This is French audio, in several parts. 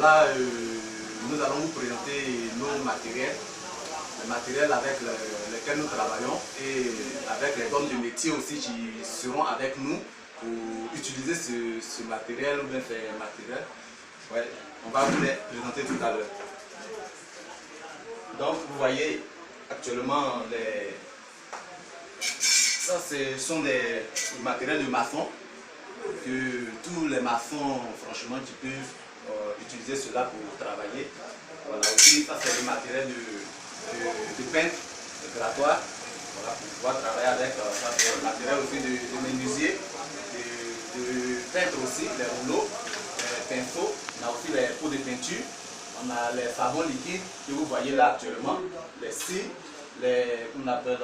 Là, nous allons vous présenter nos matériels, les matériels avec lesquels nous travaillons et avec les hommes de métier aussi qui seront avec nous pour utiliser ce matériel ou bien ces matériels. Ouais, on va vous les présenter tout à l'heure. Donc vous voyez actuellement ça ce sont des matériels de maçon que tous les maçons franchement qui peuvent utiliser cela pour travailler. Voilà, aussi ça c'est le matériel de peintre, de grattoir, voilà, pour pouvoir travailler avec. Ça c'est le matériel aussi de menuisier, de peintre aussi, les rouleaux, les pinceaux, on a aussi les pots de peinture, on a les savons liquides que vous voyez là actuellement, les cils, on appelle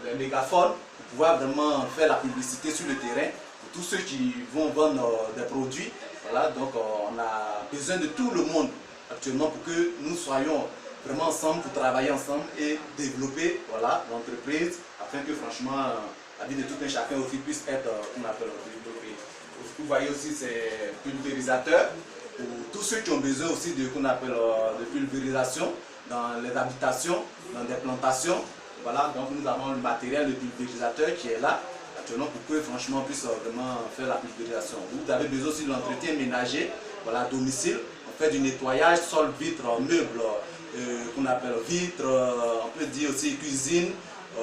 les mégaphones, pour pouvoir vraiment faire la publicité sur le terrain pour tous ceux qui vont vendre des produits. Voilà, donc on a besoin de tout le monde actuellement pour que nous soyons vraiment ensemble, pour travailler ensemble et développer voilà, l'entreprise afin que franchement la vie de tout un chacun aussi puisse être on appelle, développée. Vous voyez aussi ces pulvérisateurs pour tous ceux qui ont besoin aussi de qu'on appelle de pulvérisation dans les habitations, dans des plantations. Voilà, donc nous avons le matériel de pulvérisateur qui est là actuellement pour que franchement on puisse vraiment faire la pulvérisation. Vous avez besoin aussi de l'entretien ménager, voilà, à domicile. On fait du nettoyage, sol, vitres, meubles, qu'on appelle vitres, on peut dire aussi cuisine,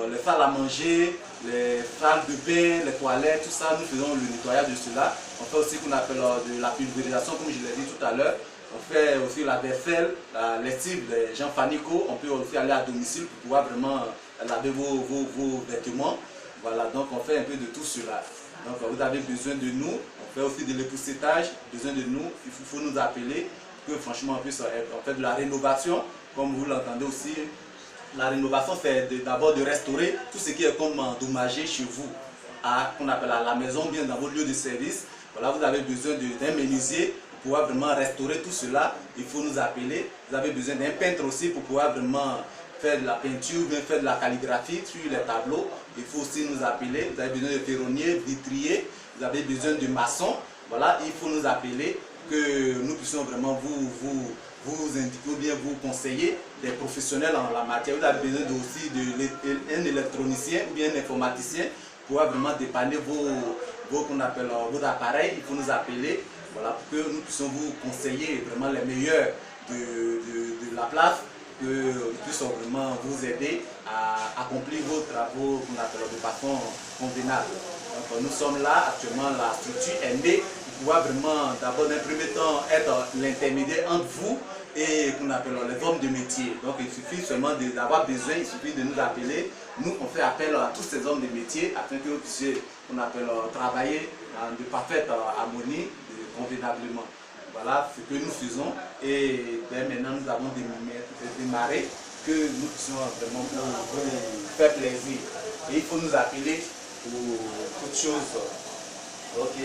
les salles à manger, les salles de bain, les toilettes, tout ça, nous faisons le nettoyage de cela. On fait aussi qu'on appelle de la pulvérisation, comme je l'ai dit tout à l'heure. On fait aussi la vaisselle, la lessive des gens familiaux. On peut aussi aller à domicile pour pouvoir vraiment laver vos vêtements. Voilà, donc on fait un peu de tout cela. Donc vous avez besoin de nous, on fait aussi de l'époussetage, besoin de nous, il faut nous appeler, que franchement on puisse on fait de la rénovation, comme vous l'entendez aussi. La rénovation c'est d'abord de restaurer tout ce qui est comme endommagé chez vous, qu'on appelle à la maison, bien dans vos lieux de service. Voilà, vous avez besoin d'un menuisier pour pouvoir vraiment restaurer tout cela, il faut nous appeler. Vous avez besoin d'un peintre aussi pour pouvoir vraiment faire de la peinture, bien faire de la calligraphie sur les tableaux, il faut aussi nous appeler. Vous avez besoin de ferronniers, vitriers, vous avez besoin de maçons, voilà, il faut nous appeler, que nous puissions vraiment vous indiquer ou bien vous conseiller des professionnels en la matière. Vous avez besoin aussi d'un électronicien ou bien un informaticien pour pouvoir vraiment dépanner qu'on appelle vos appareils, il faut nous appeler, voilà, pour que nous puissions vous conseiller vraiment les meilleurs de la place, qu'ils puissent vraiment vous aider à accomplir vos travaux qu'on appelle de façon convenable. Donc nous sommes là, actuellement la structure est née pour pouvoir vraiment d'abord dans un premier temps être l'intermédiaire entre vous et qu'on appelle les hommes de métier. Donc il suffit seulement d'avoir besoin, il suffit de nous appeler. Nous on fait appel à tous ces hommes de métier afin que vous puissiez qu'on appelle travailler de parfaite harmonie, convenablement. Voilà ce que nous faisons et maintenant nous avons démarré que nous puissions vraiment vous faire plaisir. Et il faut nous appeler pour toute chose. Ok.